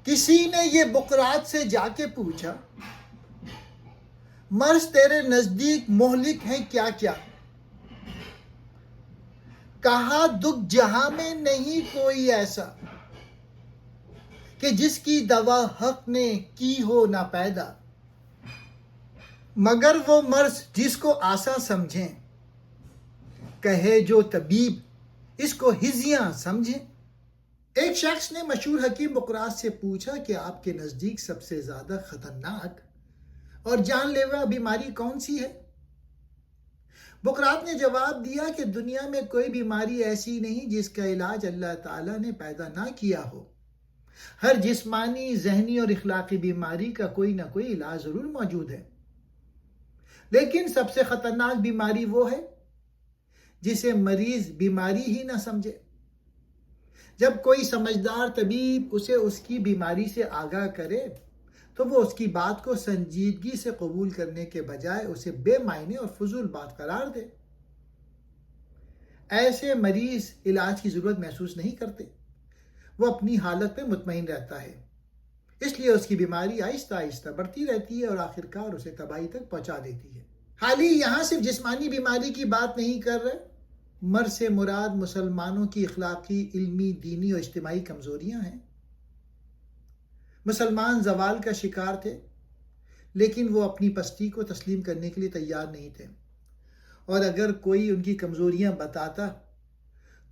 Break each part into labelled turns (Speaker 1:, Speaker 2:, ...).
Speaker 1: کسی نے یہ بقرات سے جا کے پوچھا، مرض تیرے نزدیک مہلک ہیں کیا کیا؟ کہا دکھ جہاں میں نہیں کوئی ایسا کہ جس کی دوا حق نے کی ہو نہ پیدا، مگر وہ مرض جس کو آسا سمجھیں، کہے جو طبیب اس کو ہزیاں سمجھیں۔ ایک شخص نے مشہور حکیم بقراط سے پوچھا کہ آپ کے نزدیک سب سے زیادہ خطرناک اور جان لیوا بیماری کون سی ہے؟ بقراط نے جواب دیا کہ دنیا میں کوئی بیماری ایسی نہیں جس کا علاج اللہ تعالیٰ نے پیدا نہ کیا ہو۔ ہر جسمانی، ذہنی اور اخلاقی بیماری کا کوئی نہ کوئی علاج ضرور موجود ہے، لیکن سب سے خطرناک بیماری وہ ہے جسے مریض بیماری ہی نہ سمجھے۔ جب کوئی سمجھدار طبیب اسے اس کی بیماری سے آگاہ کرے تو وہ اس کی بات کو سنجیدگی سے قبول کرنے کے بجائے اسے بے معنی اور فضول بات قرار دے۔ ایسے مریض علاج کی ضرورت محسوس نہیں کرتے، وہ اپنی حالت پہ مطمئن رہتا ہے، اس لیے اس کی بیماری آہستہ آہستہ بڑھتی رہتی ہے اور آخرکار اسے تباہی تک پہنچا دیتی ہے۔ حال ہی یہاں صرف جسمانی بیماری کی بات نہیں کر رہے، مرض سے مراد مسلمانوں کی اخلاقی، علمی، دینی اور اجتماعی کمزوریاں ہیں۔ مسلمان زوال کا شکار تھے، لیکن وہ اپنی پستی کو تسلیم کرنے کے لیے تیار نہیں تھے، اور اگر کوئی ان کی کمزوریاں بتاتا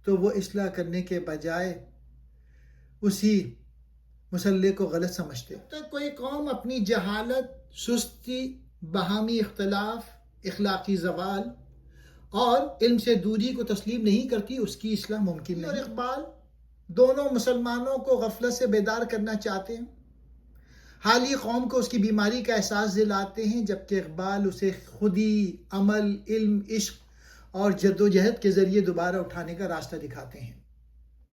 Speaker 1: تو وہ اصلاح کرنے کے بجائے اسی مسئلے کو غلط سمجھتے۔ جب تک کوئی قوم اپنی جہالت، سستی، باہمی اختلاف، اخلاقی زوال اور علم سے دوری کو تسلیم نہیں کرتی، اس کی اصلاح ممکن نہیں۔ اور اقبال دونوں مسلمانوں کو غفلت سے بیدار کرنا چاہتے ہیں۔ حالی قوم کو اس کی بیماری کا احساس دلاتے ہیں، جبکہ اقبال اسے خودی، عمل، علم، عشق اور جدوجہد کے ذریعے دوبارہ اٹھانے کا راستہ دکھاتے ہیں۔